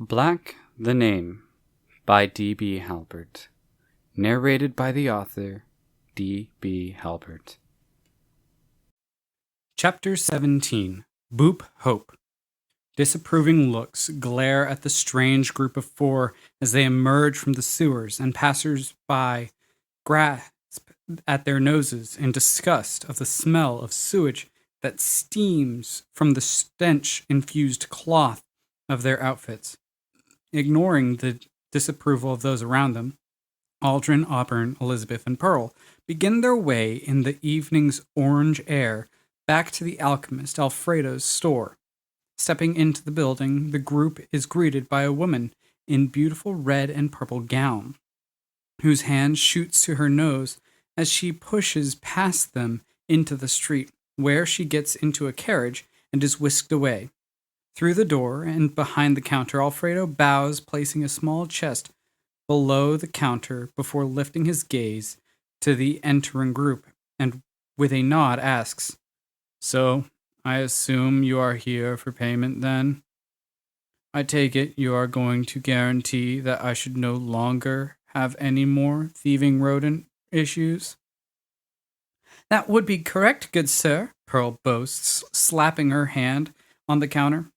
Black the Name by D.B. Halpert. Narrated by the author, D.B. Halpert. Chapter 17. Boop Hope. Disapproving looks glare at the strange group of four as they emerge from the sewers, and passers-by grasp at their noses in disgust of the smell of sewage that steams from the stench-infused cloth of their outfits. Ignoring the disapproval of those around them, Aldrin, Auburn, Elizabeth, and Pearl begin their way in the evening's orange air back to the alchemist Alfredo's store. Stepping into the building, the group is greeted by a woman in beautiful red and purple gown, whose hand shoots to her nose as she pushes past them into the street, where she gets into a carriage and is whisked away. Through the door and behind the counter, Alfredo bows, placing a small chest below the counter before lifting his gaze to the entering group, and with a nod asks, "So, I assume you are here for payment then? I take it you are going to guarantee that I should no longer have any more thieving rodent issues?" "That would be correct, good sir," Pearl boasts, slapping her hand on the counter.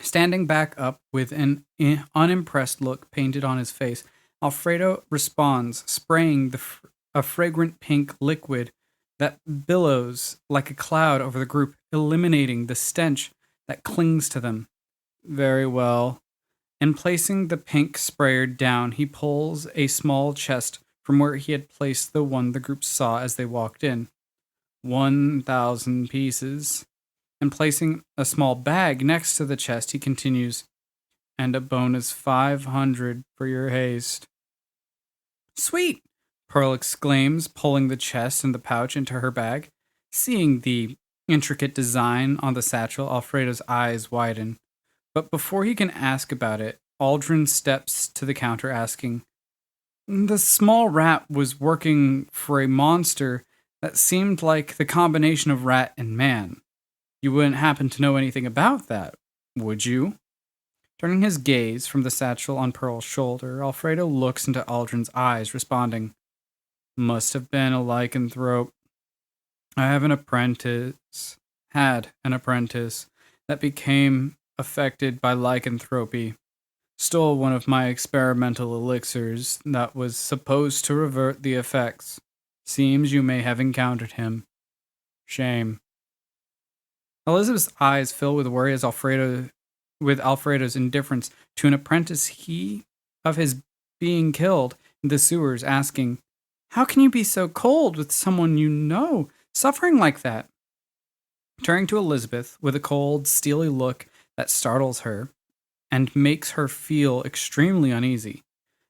Standing back up with an unimpressed look painted on his face, Alfredo responds, spraying a fragrant pink liquid that billows like a cloud over the group, eliminating the stench that clings to them. "Very well." And placing the pink sprayer down, he pulls a small chest from where he had placed the one the group saw as they walked in. 1,000 pieces. And placing a small bag next to the chest, he continues, "And a bonus 500 for your haste." "Sweet!" Pearl exclaims, pulling the chest and the pouch into her bag. Seeing the intricate design on the satchel, Alfredo's eyes widen. But before he can ask about it, Aldrin steps to the counter asking, "The small rat was working for a monster that seemed like the combination of rat and man. You wouldn't happen to know anything about that, would you?" Turning his gaze from the satchel on Pearl's shoulder, Alfredo looks into Aldrin's eyes, responding, "Must have been a lycanthrope. I had an apprentice that became affected by lycanthropy. Stole one of my experimental elixirs that was supposed to revert the effects. Seems you may have encountered him. Shame." Elizabeth's eyes fill with worry as Alfredo's indifference to an apprentice of his being killed in the sewers, asking, "How can you be so cold with someone you know suffering like that?" Turning to Elizabeth with a cold, steely look that startles her and makes her feel extremely uneasy,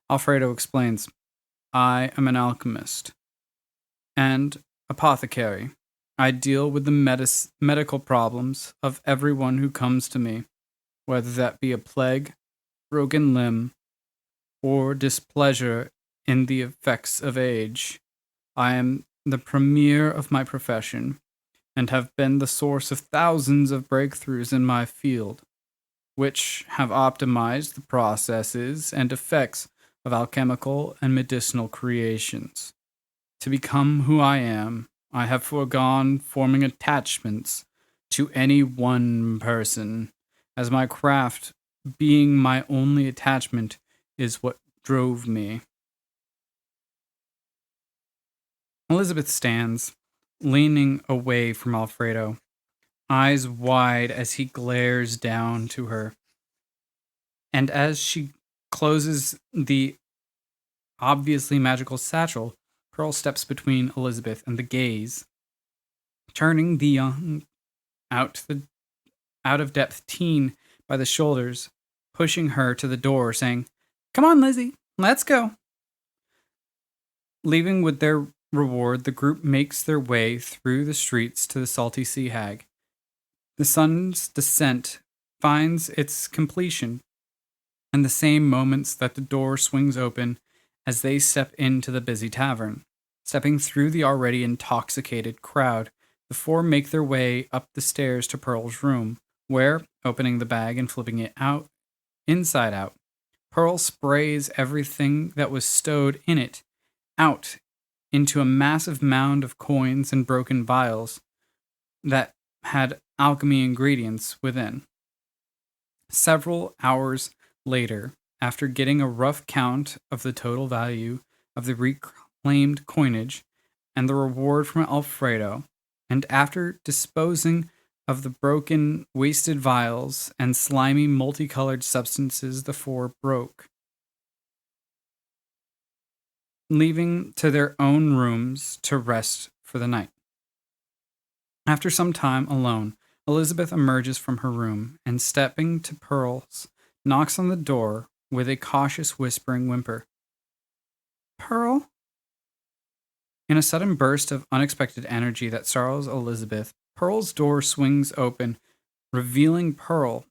Alfredo explains, "I am an alchemist and apothecary. I deal with the medical problems of everyone who comes to me, whether that be a plague, broken limb, or displeasure in the effects of age. I am the premier of my profession, and have been the source of thousands of breakthroughs in my field, which have optimized the processes and effects of alchemical and medicinal creations. To become who I am, I have foregone forming attachments to any one person, as my craft, being my only attachment, is what drove me." Elizabeth stands, leaning away from Alfredo, eyes wide as he glares down to her. And as she closes the obviously magical satchel, Pearl steps between Elizabeth and the gaze, turning the young, out-of-depth teen by the shoulders, pushing her to the door, saying, "Come on, Lizzie, let's go." Leaving with their reward, the group makes their way through the streets to the Salty Sea Hag. The sun's descent finds its completion, and the same moments that the door swings open as they step into the busy tavern. Stepping through the already intoxicated crowd, the four make their way up the stairs to Pearl's room, where, opening the bag and flipping it out, inside out. Pearl sprays everything that was stowed in it out into a massive mound of coins and broken vials that had alchemy ingredients within. Several hours later, after getting a rough count of the total value of the reclaimed coinage and the reward from Alfredo, and after disposing of the broken, wasted vials and slimy, multicolored substances the four broke, leaving to their own rooms to rest for the night. After some time alone, Elizabeth emerges from her room and, stepping to Pearl's, knocks on the door with a cautious, whispering whimper. Pearl? In a sudden burst of unexpected energy that startles Elizabeth, Pearl's door swings open, revealing Pearl,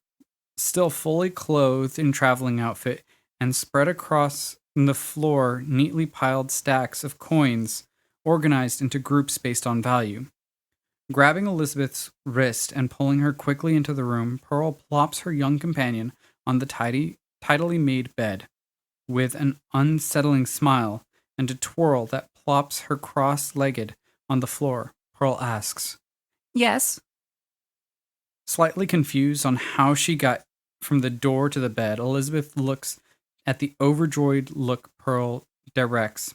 still fully clothed in traveling outfit, and spread across the floor neatly piled stacks of coins organized into groups based on value. Grabbing Elizabeth's wrist and pulling her quickly into the room, Pearl plops her young companion on the tidily made bed. With an unsettling smile and a twirl that plops her cross-legged on the floor, Pearl asks, Yes? Slightly confused on how she got from the door to the bed, Elizabeth looks at the overjoyed look Pearl directs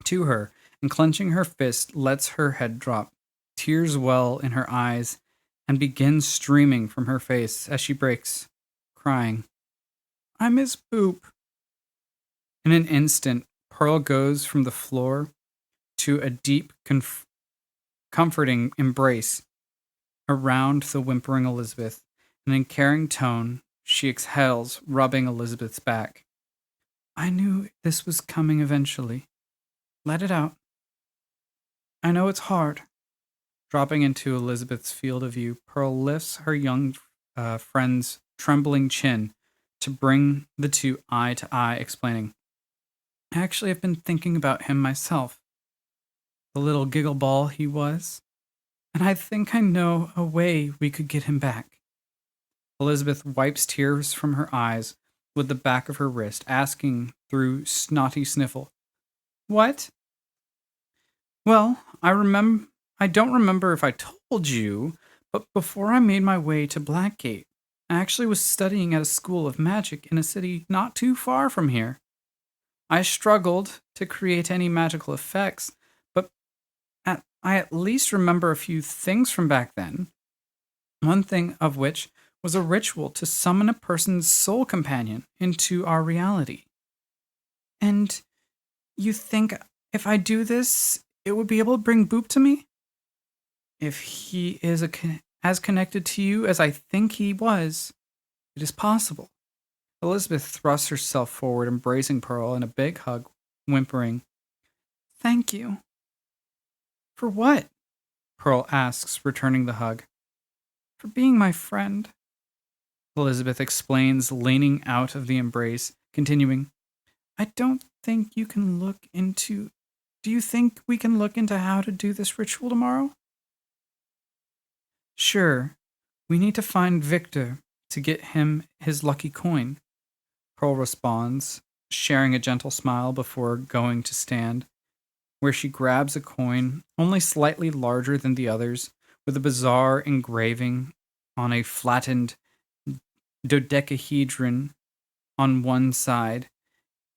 to her and, clenching her fist, lets her head drop. Tears well in her eyes and begin streaming from her face as she breaks, crying, I miss Boop. In an instant, Pearl goes from the floor to a deep, comforting embrace around the whimpering Elizabeth, and in caring tone, she exhales, rubbing Elizabeth's back. I knew this was coming eventually. Let it out. I know it's hard. Dropping into Elizabeth's field of view, Pearl lifts her young friend's trembling chin to bring the two eye to eye, explaining, Actually, I've been thinking about him myself. The little giggle ball he was. And I think I know a way we could get him back. Elizabeth wipes tears from her eyes with the back of her wrist, asking through snotty sniffle, What? Well, I don't remember if I told you, but before I made my way to Blackgate, I actually was studying at a school of magic in a city not too far from here. I struggled to create any magical effects, but I at least remember a few things from back then. One thing of which was a ritual to summon a person's soul companion into our reality. And you think if I do this, it would be able to bring Boop to me? If he is as connected to you as I think he was, it is possible. Elizabeth thrusts herself forward, embracing Pearl in a big hug, whimpering, Thank you. For what? Pearl asks, returning the hug. For being my friend. Elizabeth explains, leaning out of the embrace, continuing, I don't think you can look into... Do you think we can look into how to do this ritual tomorrow? Sure. We need to find Victor to get him his lucky coin. Pearl responds, sharing a gentle smile before going to stand, where she grabs a coin only slightly larger than the others, with a bizarre engraving on a flattened dodecahedron on one side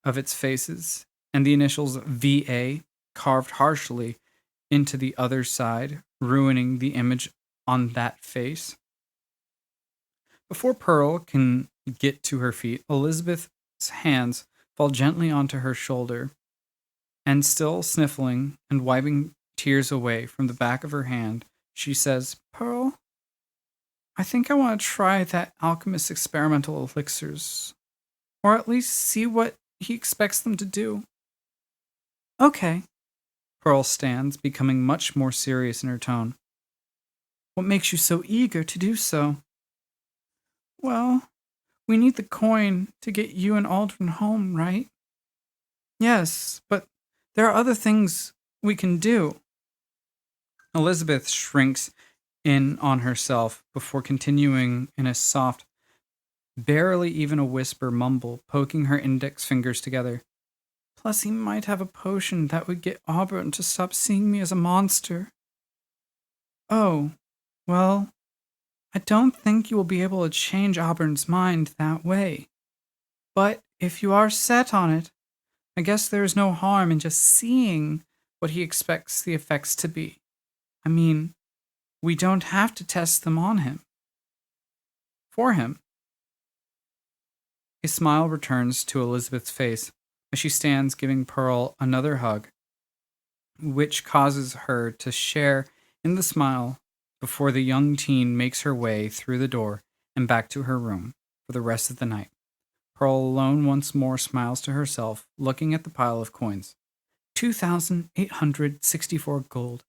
of its faces, and the initials VA carved harshly into the other side, ruining the image on that face. Before Pearl can get to her feet, Elizabeth's hands fall gently onto her shoulder, and still sniffling and wiping tears away from the back of her hand, she says, Pearl, I think I want to try that alchemist's experimental elixirs, or at least see what he expects them to do. Okay. Pearl stands, becoming much more serious in her tone. What makes you so eager to do so? Well, we need the coin to get you and Aldrin home, right? Yes, but there are other things we can do. Elizabeth shrinks in on herself before continuing in a soft, barely even a whisper mumble, poking her index fingers together. Plus, he might have a potion that would get Auburn to stop seeing me as a monster. Oh, well, I don't think you will be able to change Auburn's mind that way. But if you are set on it, I guess there is no harm in just seeing what he expects the effects to be. I mean, we don't have to test them on him. For him. A smile returns to Elizabeth's face as she stands giving Pearl another hug, which causes her to share in the smile before the young teen makes her way through the door and back to her room for the rest of the night. Pearl alone once more smiles to herself, looking at the pile of coins. 2,864 gold,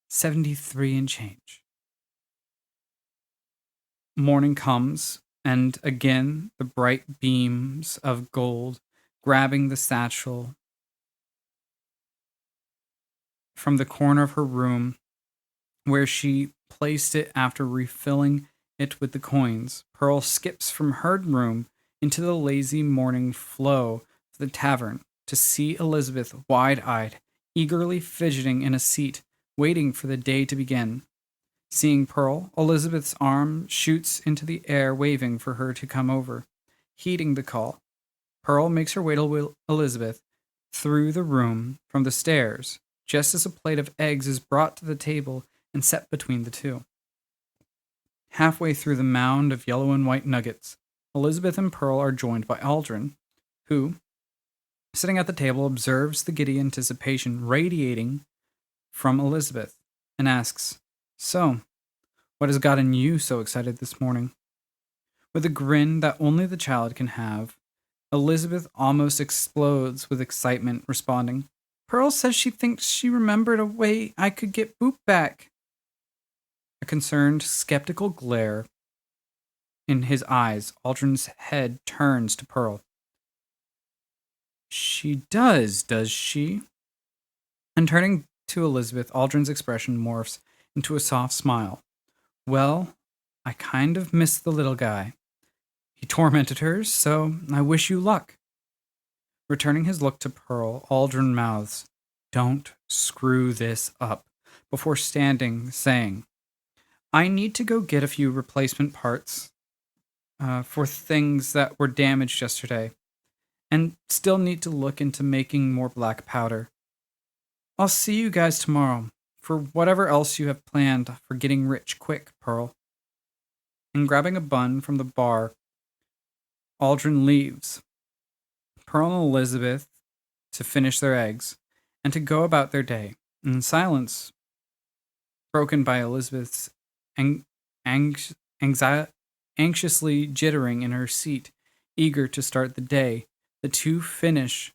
73 and change. Morning comes, and again the bright beams of gold grabbing the satchel from the corner of her room where she placed it after refilling it with the coins. Pearl skips from her room into the lazy morning flow of the tavern to see Elizabeth wide-eyed, eagerly fidgeting in a seat, waiting for the day to begin. Seeing Pearl, Elizabeth's arm shoots into the air, waving for her to come over. Heeding the call, Pearl makes her way to Elizabeth through the room from the stairs, just as a plate of eggs is brought to the table and set between the two. Halfway through the mound of yellow and white nuggets, Elizabeth and Pearl are joined by Aldrin, who, sitting at the table, observes the giddy anticipation radiating from Elizabeth and asks, "So, what has gotten you so excited this morning?" With a grin that only the child can have, Elizabeth almost explodes with excitement, responding, "Pearl says she thinks she remembered a way I could get Boop back." A concerned, skeptical glare in his eyes, Aldrin's head turns to Pearl. "She does she?" And turning to Elizabeth, Aldrin's expression morphs into a soft smile. "Well, I kind of miss the little guy. He tormented her, so I wish you luck." Returning his look to Pearl, Aldrin mouths, "Don't screw this up," before standing, saying, "I need to go get a few replacement parts for things that were damaged yesterday, and still need to look into making more black powder. I'll see you guys tomorrow for whatever else you have planned for getting rich quick, Pearl." And grabbing a bun from the bar, Aldrin leaves. Pearl and Elizabeth to finish their eggs and to go about their day, in silence broken by Elizabeth's anxiously jittering in her seat, eager to start the day. The two finish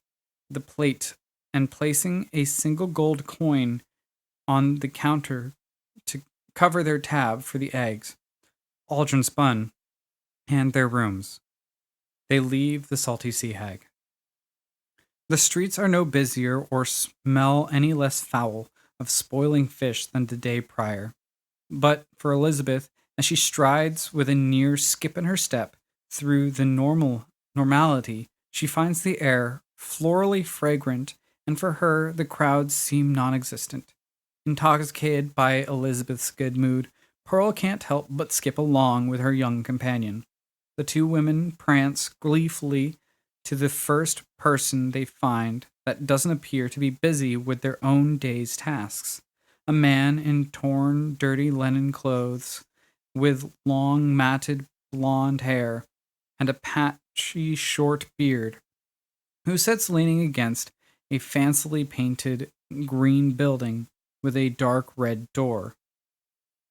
the plate and placing a single gold coin on the counter to cover their tab for the eggs, Aldrin spun, and their rooms. They leave the salty sea hag. The streets are no busier or smell any less foul of spoiling fish than the day prior. But for Elizabeth, as she strides with a near skip in her step through the normality, she finds the air florally fragrant, and for her, the crowds seem non-existent. Intoxicated by Elizabeth's good mood, Pearl can't help but skip along with her young companion. The two women prance gleefully to the first person they find that doesn't appear to be busy with their own day's tasks. A man in torn, dirty linen clothes, with long, matted blonde hair and a patchy, short beard, who sits leaning against a fancily painted green building with a dark red door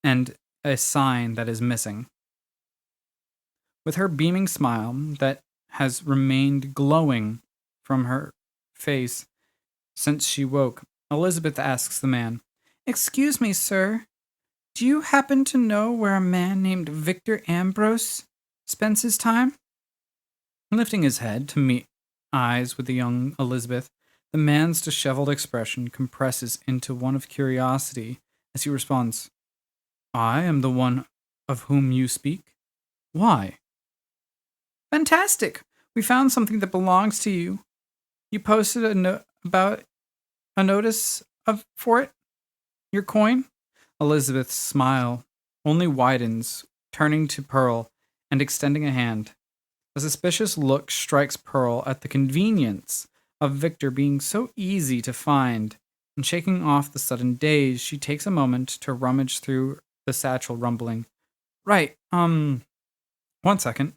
and a sign that is missing. With her beaming smile that has remained glowing from her face since she woke, Elizabeth asks the man, "Excuse me, sir. Do you happen to know where a man named Victor Ambrose spends his time?" Lifting his head to meet eyes with the young Elizabeth, the man's disheveled expression compresses into one of curiosity as he responds, "I am the one of whom you speak. Why?" Fantastic! We found something that belongs to you. You posted about a notice for it? Your coin? Elizabeth's smile only widens, turning to Pearl and extending a hand. A suspicious look strikes Pearl at the convenience of Victor being so easy to find, and shaking off the sudden daze, she takes a moment to rummage through the satchel, rumbling, Right, 1 second.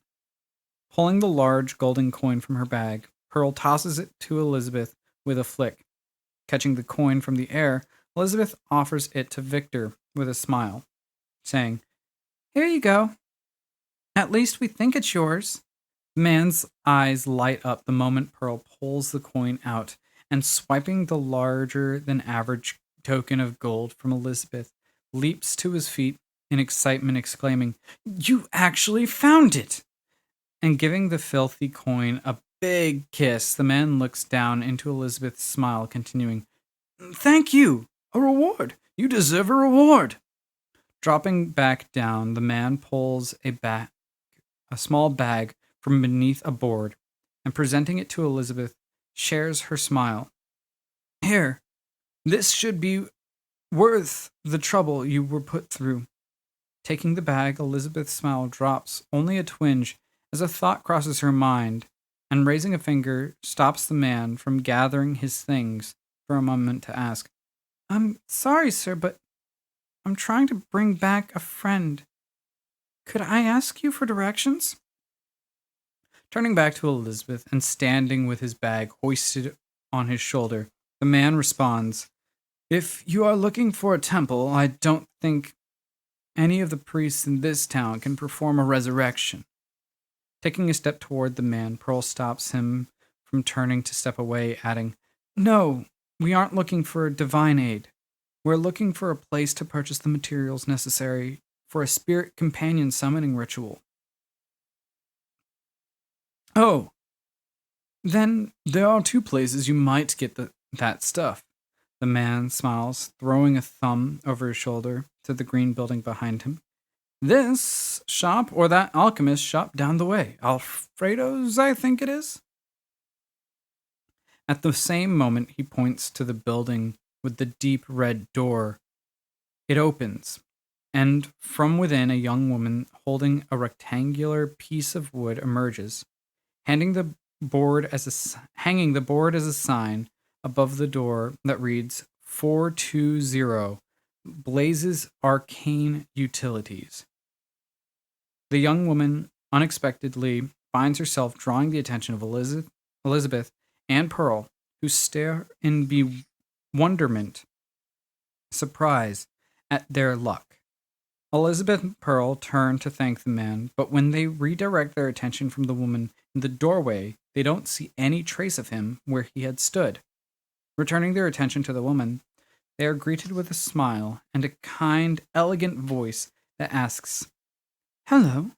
Pulling the large golden coin from her bag, Pearl tosses it to Elizabeth with a flick. Catching the coin from the air, Elizabeth offers it to Victor with a smile, saying, Here you go. At least we think it's yours. The man's eyes light up the moment Pearl pulls the coin out and, swiping the larger than average token of gold from Elizabeth, leaps to his feet in excitement, exclaiming, You actually found it! And giving the filthy coin a big kiss, the man looks down into Elizabeth's smile, continuing, Thank you! A reward! You deserve a reward! Dropping back down, the man pulls a small bag from beneath a board, and presenting it to Elizabeth, shares her smile. Here, this should be worth the trouble you were put through. Taking the bag, Elizabeth's smile drops only a twinge as a thought crosses her mind, and raising a finger, stops the man from gathering his things for a moment to ask, I'm sorry, sir, but I'm trying to bring back a friend. Could I ask you for directions? Turning back to Elizabeth and standing with his bag hoisted on his shoulder, the man responds, If you are looking for a temple, I don't think any of the priests in this town can perform a resurrection. Taking a step toward the man, Pearl stops him from turning to step away, adding, No, we aren't looking for divine aid. We're looking for a place to purchase the materials necessary for a spirit companion summoning ritual. Oh, then there are 2 places you might get that stuff. The man smiles, throwing a thumb over his shoulder to the green building behind him. This shop or that alchemist shop down the way. Alfredo's, I think it is. At the same moment, he points to the building with the deep red door. It opens, and from within, a young woman holding a rectangular piece of wood emerges, hanging the board as a sign above the door that reads 420 Blazes Arcane Utilities. The young woman unexpectedly finds herself drawing the attention of Elizabeth and Pearl, who stare in bewilderment, surprise at their luck. Elizabeth and Pearl turn to thank the man, but when they redirect their attention from the woman in the doorway, they don't see any trace of him where he had stood. Returning their attention to the woman, they are greeted with a smile and a kind, elegant voice that asks, Hello,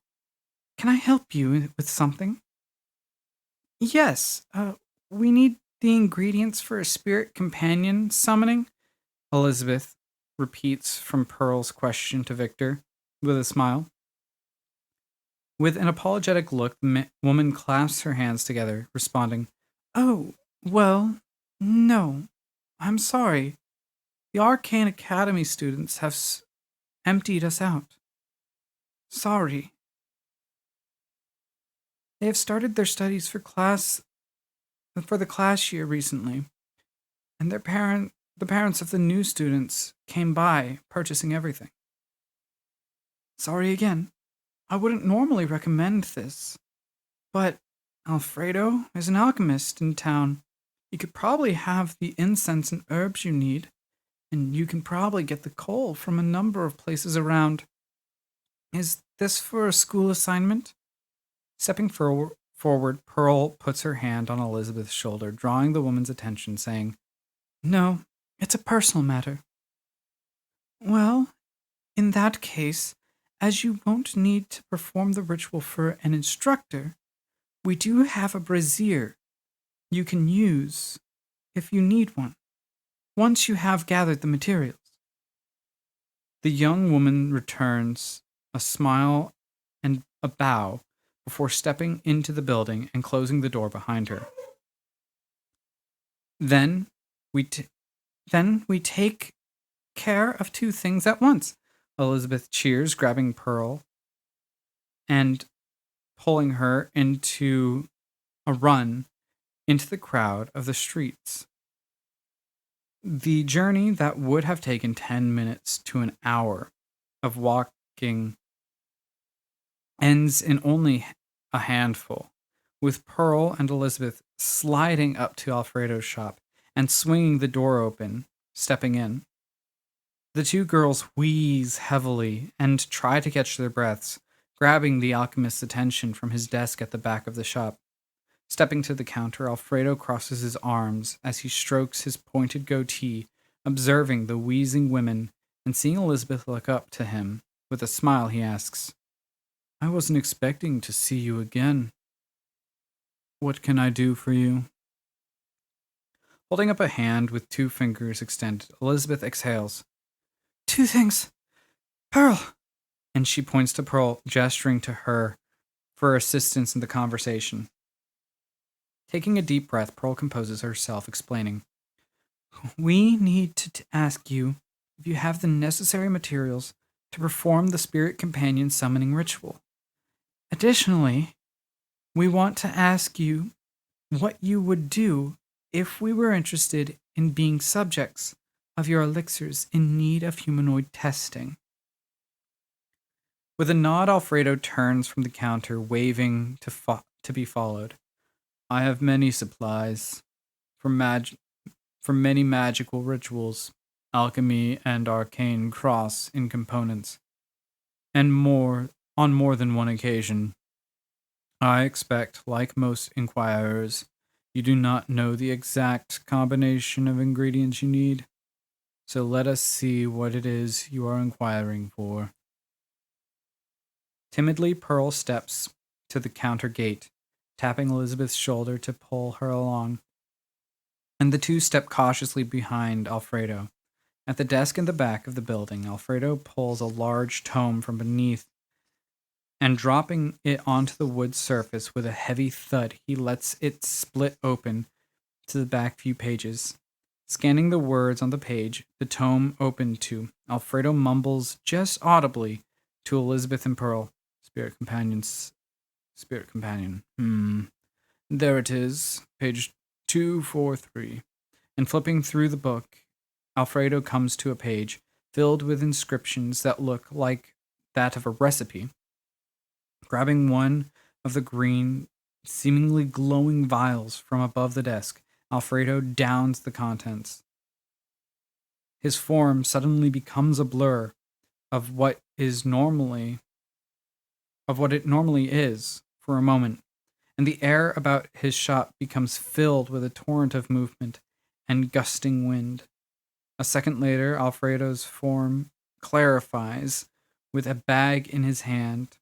can I help you with something? Yes, we need the ingredients for a spirit companion summoning, Elizabeth repeats from Pearl's question to Victor with a smile. With an apologetic look, the woman clasps her hands together, responding, Oh, well, no, I'm sorry. The Arcane Academy students have emptied us out. Sorry. They have started their studies for the class year recently, and the parents of the new students came by, purchasing everything. Sorry again. I wouldn't normally recommend this, but Alfredo is an alchemist in town. He could probably have the incense and herbs you need, and you can probably get the coal from a number of places around. Is this for a school assignment? Stepping forward, Pearl puts her hand on Elizabeth's shoulder, drawing the woman's attention, saying, No, it's a personal matter. Well, in that case, as you won't need to perform the ritual for an instructor, we do have a brazier you can use if you need one, once you have gathered the materials. The young woman returns a smile and a bow, before stepping into the building and closing the door behind her. Then we take care of two things at once, Elizabeth cheers, grabbing Pearl and pulling her into a run into the crowd of the streets. The journey that would have taken 10 minutes to an hour of walking ends in only a handful, with Pearl and Elizabeth sliding up to Alfredo's shop and swinging the door open, stepping in. The two girls wheeze heavily and try to catch their breaths, grabbing the alchemist's attention from his desk at the back of the shop. Stepping to the counter, Alfredo crosses his arms as he strokes his pointed goatee, observing the wheezing women, and seeing Elizabeth look up to him. With a smile, he asks, "I wasn't expecting to see you again. What can I do for you?" Holding up a hand with two fingers extended, Elizabeth exhales. "Two things. Pearl!" And she points to Pearl, gesturing to her for assistance in the conversation. Taking a deep breath, Pearl composes herself, explaining, "We need to ask you if you have the necessary materials to perform the Spirit Companion summoning ritual. Additionally, we want to ask you what you would do if we were interested in being subjects of your elixirs in need of humanoid testing." With a nod, Alfredo turns from the counter, waving to be followed. "I have many supplies for many magical rituals. Alchemy and arcane cross in components, and on more than one occasion. I expect, like most inquirers, you do not know the exact combination of ingredients you need, so let us see what it is you are inquiring for." Timidly, Pearl steps to the counter gate, tapping Elizabeth's shoulder to pull her along, and the two step cautiously behind Alfredo. At the desk in the back of the building, Alfredo pulls a large tome from beneath, and dropping it onto the wood surface with a heavy thud, he lets it split open to the back few pages. Scanning the words on the page the tome opened to, Alfredo mumbles just audibly to Elizabeth and Pearl, Spirit Companion. There it is, page 243. And flipping through the book, Alfredo comes to a page filled with inscriptions that look like that of a recipe. Grabbing one of the green, seemingly glowing vials from above the desk, Alfredo downs the contents. His form suddenly becomes a blur of what it normally is for a moment, and the air about his shop becomes filled with a torrent of movement and gusting wind. A second later, Alfredo's form clarifies with a bag in his hand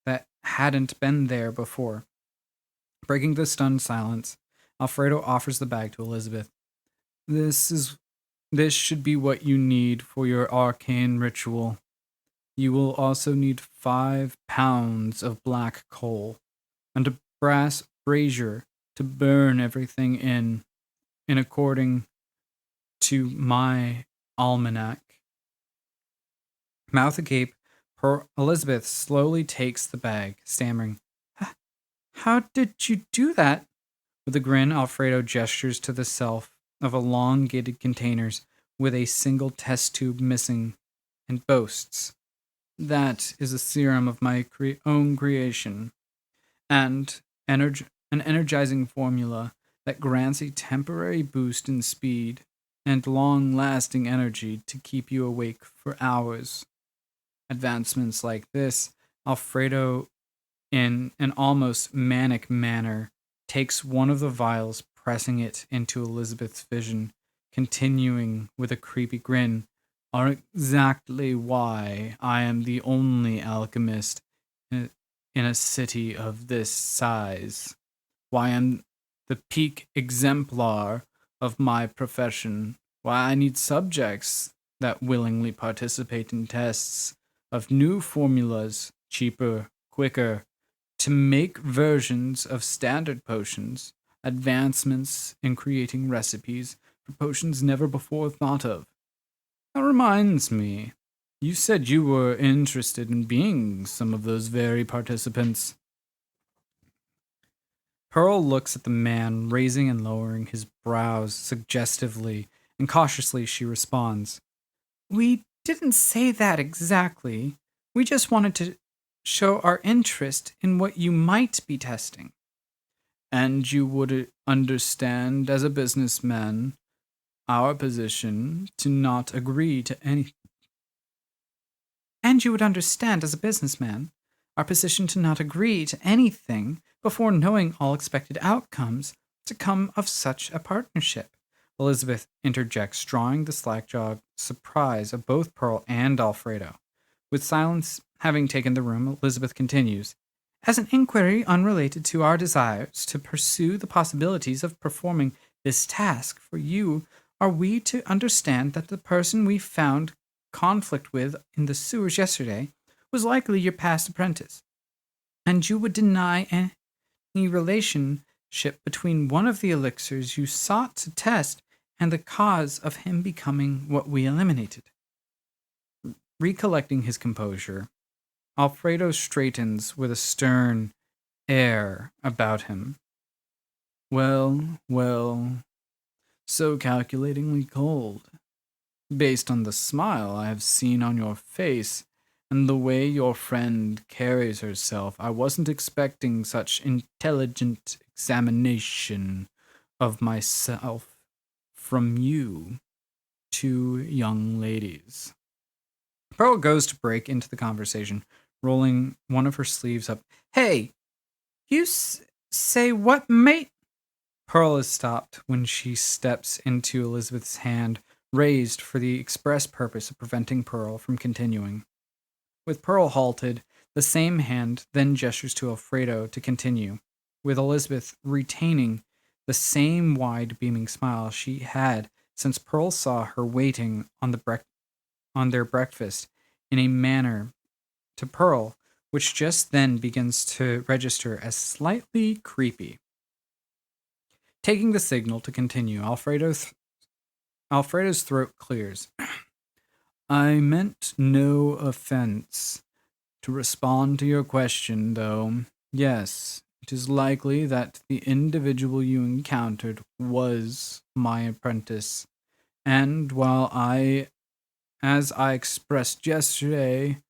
that hadn't been there before. Breaking the stunned silence, Alfredo offers the bag to Elizabeth. This should be what you need for your arcane ritual. You will also need 5 pounds of black coal and a brass brazier to burn everything in according to my almanac. Mouth agape, Elizabeth slowly takes the bag, stammering, "How did you do that?" With a grin, Alfredo gestures to the shelf of elongated containers with a single test tube missing, and boasts, "That is a serum of my own creation, and an energizing formula that grants a temporary boost in speed and long-lasting energy to keep you awake for hours." Advancements like this, Alfredo, in an almost manic manner, takes one of the vials, pressing it into Elizabeth's vision, continuing with a creepy grin, "Are exactly why I am the only alchemist in a city of this size. Why I'm the peak exemplar of my profession. Why I need subjects that willingly participate in tests of new formulas, cheaper, quicker, to make versions of standard potions, advancements in creating recipes for potions never before thought of. That reminds me, you said you were interested in being some of those very participants. Pearl looks at the man, raising and lowering his brows suggestively, and cautiously she responds, "We didn't say that exactly. We just wanted to show our interest in what you might be testing." And you would understand as a businessman our position to not agree to any. And you would understand as a businessman our position to not agree to anything before knowing all expected outcomes to come of such a partnership. Elizabeth interjects, drawing the slack-jawed surprise of both Pearl and Alfredo. With silence having taken the room, Elizabeth continues, "As an inquiry unrelated to our desires to pursue the possibilities of performing this task for you, are we to understand that the person we found conflict with in the sewers yesterday was likely your past apprentice, and you would deny any relationship between one of the elixirs you sought to test and the cause of him becoming what we eliminated?" Recollecting his composure, Alfredo straightens with a stern air about him. "Well, well, so calculatingly cold. Based on the smile I have seen on your face and the way your friend carries herself, I wasn't expecting such intelligent examination of myself from you two young ladies." Pearl goes to break into the conversation, rolling one of her sleeves up. "Hey, you say what, mate?" Pearl is stopped when she steps into Elizabeth's hand, raised for the express purpose of preventing Pearl from continuing. With Pearl halted, the same hand then gestures to Alfredo to continue, with Elizabeth retaining the same wide, beaming smile she had since Pearl saw her waiting on their breakfast in a manner to Pearl which just then begins to register as slightly creepy. Taking the signal to continue, Alfredo's throat clears. "I meant no offense. To respond to your question, though, yes, it is likely that the individual you encountered was my apprentice, and while as I expressed yesterday,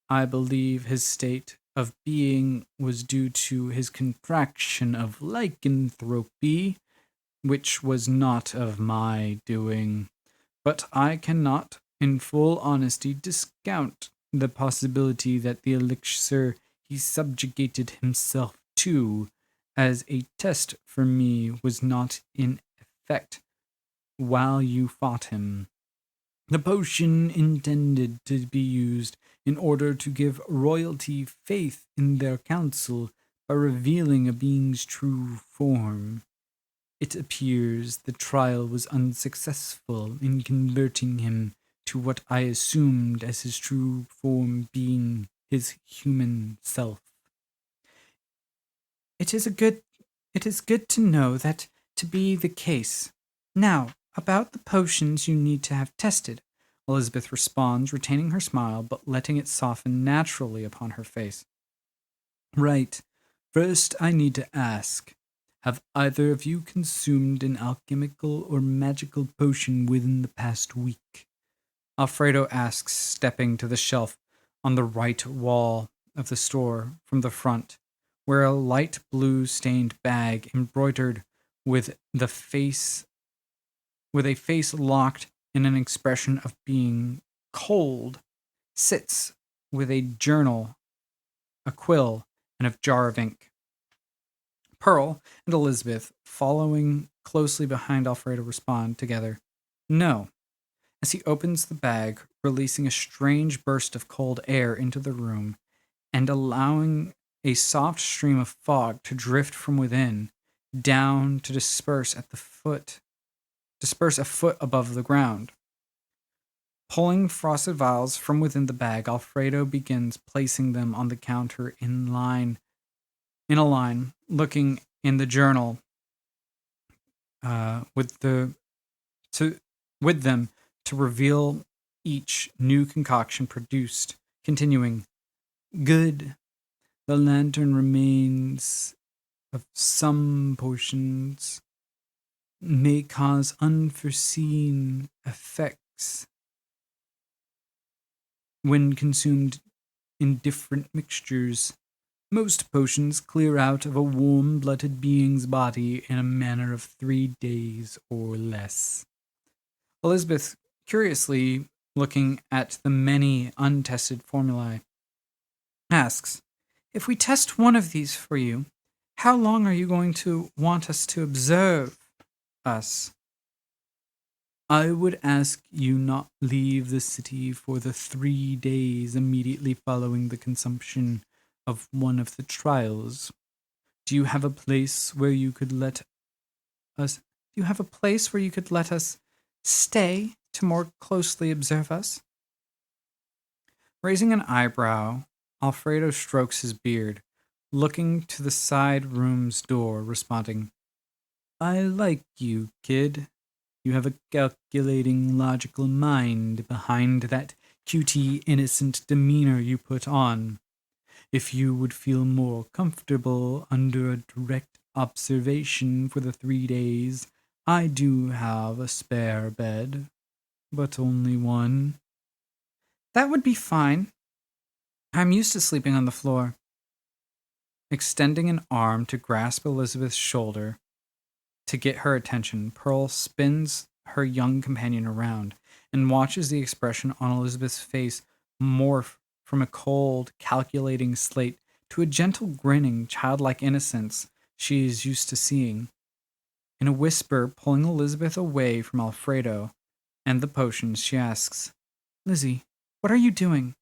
I believe his state of being was due to his contraction of lycanthropy, which was not of my doing. But I cannot, in full honesty, discount the possibility that the elixir he subjugated himself to as a test for me was not in effect while you fought him. The potion intended to be used in order to give royalty faith in their council by revealing a being's true form. It appears the trial was unsuccessful in converting him to what I assumed as his true form, being his human self. It is good to know that to be the case. Now, about the potions you need to have tested," Elizabeth responds, retaining her smile but letting it soften naturally upon her face. "Right. First, I need to ask, have either of you consumed an alchemical or magical potion within the past week?" Alfredo asks, stepping to the shelf on the right wall of the store from the front, where a light blue stained bag embroidered with a face locked in an expression of being cold sits with a journal, a quill, and a jar of ink. Pearl and Elizabeth, following closely behind Alfredo, respond together, "No," as he opens the bag, releasing a strange burst of cold air into the room and allowing a soft stream of fog to drift from within down to disperse a foot above the ground. Pulling frosted vials from within the bag, Alfredo begins placing them on the counter in line in a line, looking in the journal with them to reveal each new concoction produced, continuing, "Good. The lantern remains of some portions may cause unforeseen effects when consumed in different mixtures. Most potions clear out of a warm-blooded being's body in a manner of 3 days or less." Elizabeth, curiously looking at the many untested formulae, asks, "If we test one of these for you, how long are you going to want us to observe us?" "I would ask you not leave the city for the 3 days immediately following the consumption of one of the trials. Do you have a place where you could let us stay to more closely observe us?" Raising an eyebrow, Alfredo strokes his beard, looking to the side room's door, responding, "I like you, kid. You have a calculating, logical mind behind that cutie, innocent demeanor you put on. If you would feel more comfortable under a direct observation for the 3 days, I do have a spare bed, but only one." "That would be fine. I'm used to sleeping on the floor." Extending an arm to grasp Elizabeth's shoulder to get her attention, Pearl spins her young companion around and watches the expression on Elizabeth's face morph from a cold, calculating slate to a gentle, grinning, childlike innocence she is used to seeing. In a whisper, pulling Elizabeth away from Alfredo and the potions, she asks, "Lizzie, what are you doing?"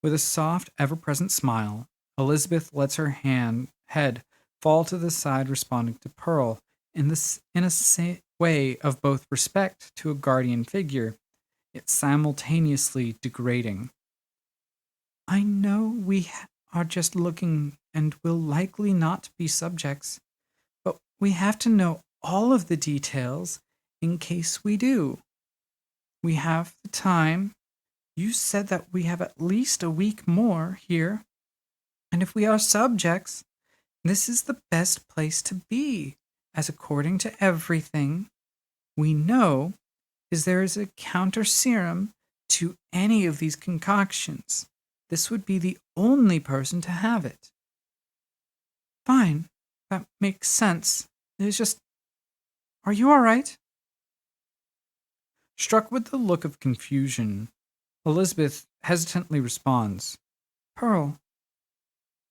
With a soft, ever-present smile, Elizabeth lets her head fall to the side, responding to Pearl in a way of both respect to a guardian figure, yet simultaneously degrading. "I know we are just looking and will likely not be subjects, but we have to know all of the details in case we do. We have the time. You said that we have at least a week more here, and if we are subjects, this is the best place to be, as according to everything we know there is a counter serum to any of these concoctions. This would be the only person to have it." "Fine, that makes sense. It's just, are you all right?" Struck with the look of confusion, Elizabeth hesitantly responds, "Pearl,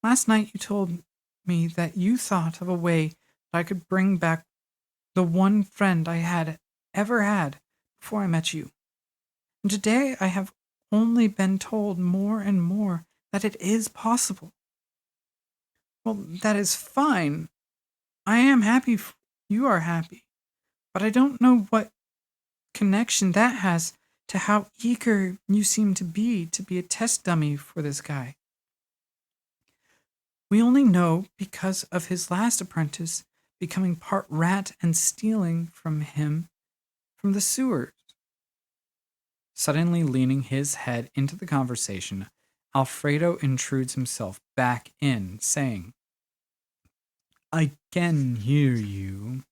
last night you told me that you thought of a way that I could bring back the one friend I had ever had before I met you. And today I have only been told more and more that it is possible." "Well, that is fine. I am happy you are happy, but I don't know what connection that has to how eager you seem to be a test dummy for this guy. We only know because of his last apprentice becoming part rat and stealing from him from the sewers." Suddenly leaning his head into the conversation, Alfredo intrudes himself back in, saying, "I can hear you.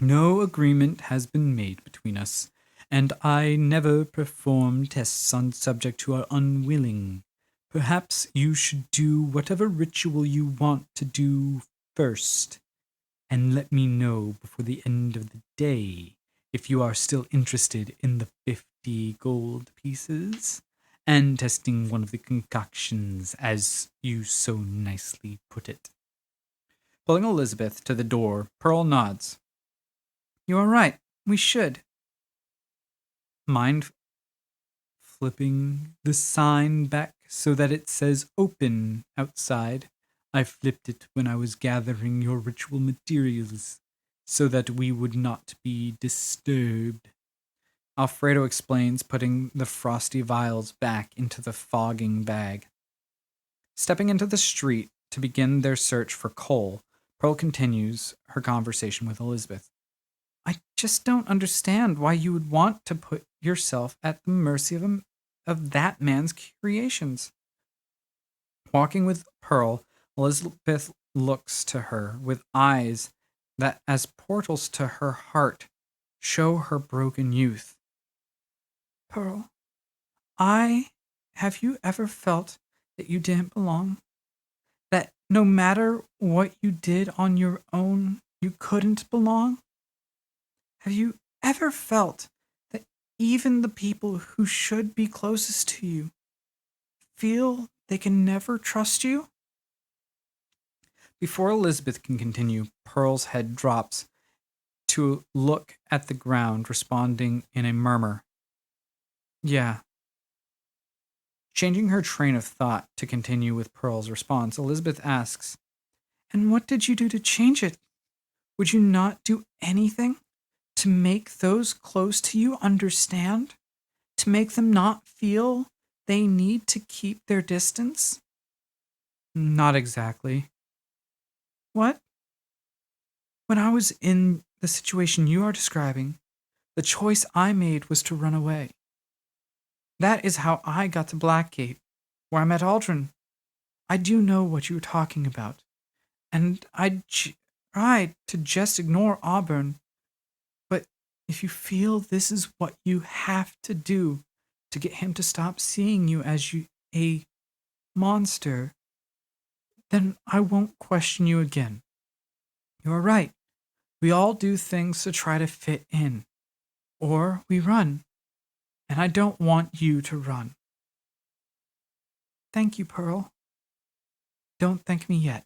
No agreement has been made between us, and I never perform tests on subjects who are unwilling. Perhaps you should do whatever ritual you want to do first, and let me know before the end of the day if you are still interested in the 50 gold pieces and testing one of the concoctions, as you so nicely put it." Pulling Elizabeth to the door, Pearl nods. "You are right. We should." "Mind flipping the sign back so that it says open outside? I flipped it when I was gathering your ritual materials so that we would not be disturbed," Alfredo explains, putting the frosty vials back into the fogging bag. Stepping into the street, to begin their search for coal, Pearl continues her conversation with Elizabeth. I just don't understand why you would want to put yourself at the mercy of that man's creations. Walking with Pearl, Elizabeth looks to her with eyes that, as portals to her heart, show her broken youth. Pearl, have you ever felt that you didn't belong? That no matter what you did on your own, you couldn't belong? Have you ever felt that even the people who should be closest to you feel they can never trust you? Before Elizabeth can continue, Pearl's head drops to look at the ground, responding in a murmur. Yeah. Changing her train of thought to continue with Pearl's response, Elizabeth asks, And what did you do to change it? Would you not do anything to make those close to you understand? To make them not feel they need to keep their distance? Not exactly. What? When I was in the situation you are describing, the choice I made was to run away. That is how I got to Blackgate, where I met Aldrin. I do know what you are talking about, and I tried to just ignore Auburn. But if you feel this is what you have to do to get him to stop seeing you as a monster, then I won't question you again. You are right. We all do things to try to fit in, or we run. And I don't want you to run. Thank you, Pearl. Don't thank me yet.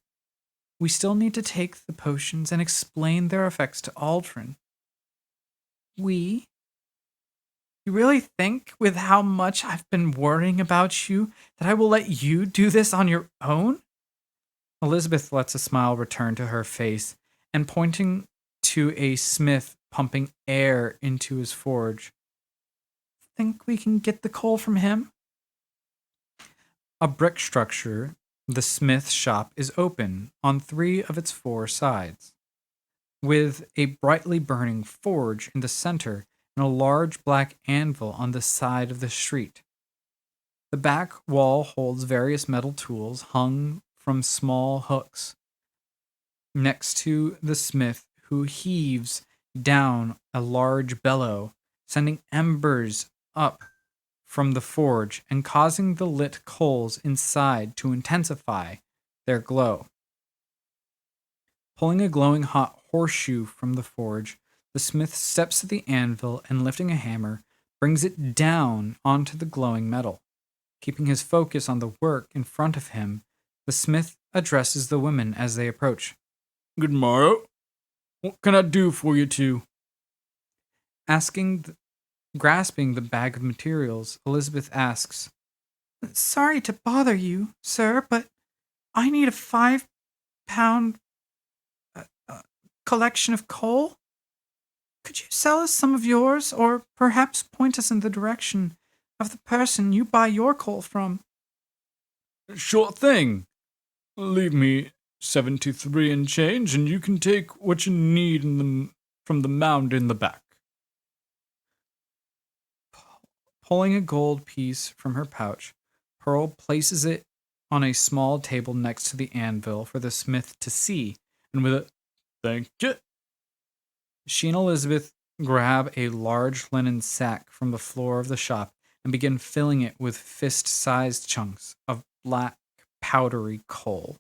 We still need to take the potions and explain their effects to Aldrin. We? You really think, with how much I've been worrying about you, that I will let you do this on your own? Elizabeth lets a smile return to her face, and pointing to a smith pumping air into his forge, Think we can get the coal from him? A brick structure, the smith shop is open on 3 of its 4 sides, with a brightly burning forge in the center and a large black anvil on the side of the street. The back wall holds various metal tools hung from small hooks next to the smith, who heaves down a large bellow, sending embers up from the forge and causing the lit coals inside to intensify their glow. Pulling a glowing hot horseshoe from the forge, the smith steps to the anvil and, lifting a hammer, brings it down onto the glowing metal. Keeping his focus on the work in front of him, the smith addresses the women as they approach. Good morrow. What can I do for you two? Grasping the bag of materials, Elizabeth asks, Sorry to bother you, sir, but I need a 5-pound collection of coal. Could you sell us some of yours, or perhaps point us in the direction of the person you buy your coal from? Sure thing. Leave me 73 and change, and you can take what you need from the mound in the back. Pulling a gold piece from her pouch, Pearl places it on a small table next to the anvil for the smith to see, and with a "Thank you," she and Elizabeth grab a large linen sack from the floor of the shop and begin filling it with fist-sized chunks of black, powdery coal.